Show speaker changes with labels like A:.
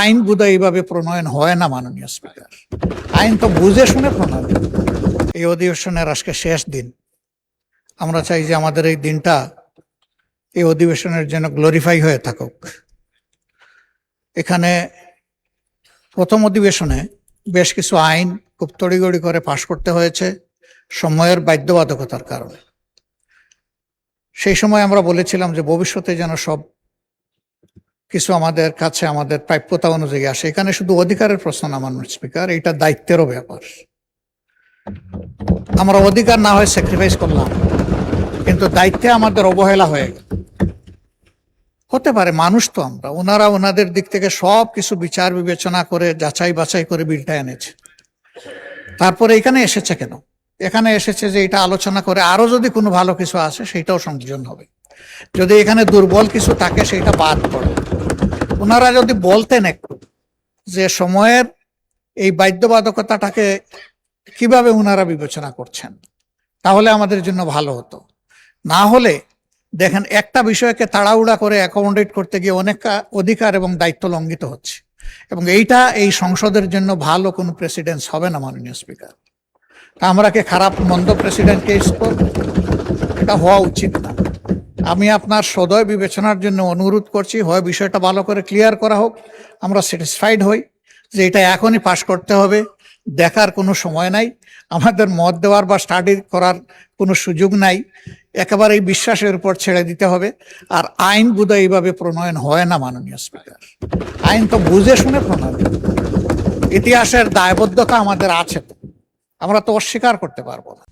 A: আইন বোধহয় এইভাবে প্রণয়ন হয় না মাননীয় স্পিকার। আইন তো বুঝে শুনে প্রণয়ন। এই অধিবেশনের আজকে শেষ দিন। আমরা চাই যে আমাদের এই দিনটা এই অধিবেশনের জন্য গ্লোরিফাই হয়ে থাকুক। এখানে প্রথম অধিবেশনে বেশ কিছু আইন খুব তড়িগড়ি করে পাশ করতে হয়েছে সময়ের বাধ্যবাধকতার কারণে। সেই সময় আমরা বলেছিলাম যে ভবিষ্যতে যেন সব কিছু আমাদের কাছে আমাদের প্রাপ্যতা অনুযায়ী আসে। এখানে শুধু অধিকারের প্রশ্ন না মাননীয় স্পিকার, এটা দায়িত্বেরও ব্যাপার। আমরা অধিকার না হয় স্যাক্রিফাইস করলাম, কিন্তু দায়িত্বে আমাদের অবহেলা হয়ে গেল। হতে পারে, মানুষ তো আমরা, ওনারা ওনাদের দিক থেকে সব কিছু বিচার বিবেচনা করে যাচাই বাছাই করে বিলটা এনেছে। তারপরে এখানে এসেছে কেন? এখানে এসেছে যে এটা আলোচনা করে আরো যদি কোনো ভালো কিছু আসে সেটাও সংযোজন হবে, যদি এখানে দুর্বল কিছু থাকে সেটা বাদ পড়ে। ওনারা যদি বলতেন একটু যে সময়ের এই বাধ্যবাধকতাটাকে কিভাবে ওনারা বিবেচনা করছেন, তাহলে আমাদের জন্য ভালো হতো। না হলে দেখেন, একটা বিষয়কে তাড়াহুড়া করে অ্যাকোমোডেট করতে গিয়ে অনেক অধিকার এবং দায়িত্ব লঙ্ঘিত হচ্ছে, এবং এইটা এই সংসদের জন্য ভালো কোনো প্রেসিডেন্স হবে না মাননীয় স্পিকার। তা আমরা কি খারাপ মন্দ প্রেসিডেন্টকে এটা হওয়া উচিত না। আমি আপনার সদয় বিবেচনার জন্য অনুরোধ করছি, হয় বিষয়টা ভালো করে ক্লিয়ার করা হোক, আমরা স্যাটিসফাইড হই যে এটা এখনই পাশ করতে হবে, দেখার কোনো সময় নাই, আমাদের মত দেওয়ার বা স্টাডি করার কোনো সুযোগ নাই, একেবারে এই বিশ্বাসের উপর ছেড়ে দিতে হবে। আর আইন বোধহয় এইভাবে প্রণয়ন হয় না মাননীয় স্পিকার। আইন তো বুঝে শুনে প্রণয়ন। ইতিহাসের দায়বদ্ধতা আমাদের আছে, আমরা তো অস্বীকার করতে পারবো না।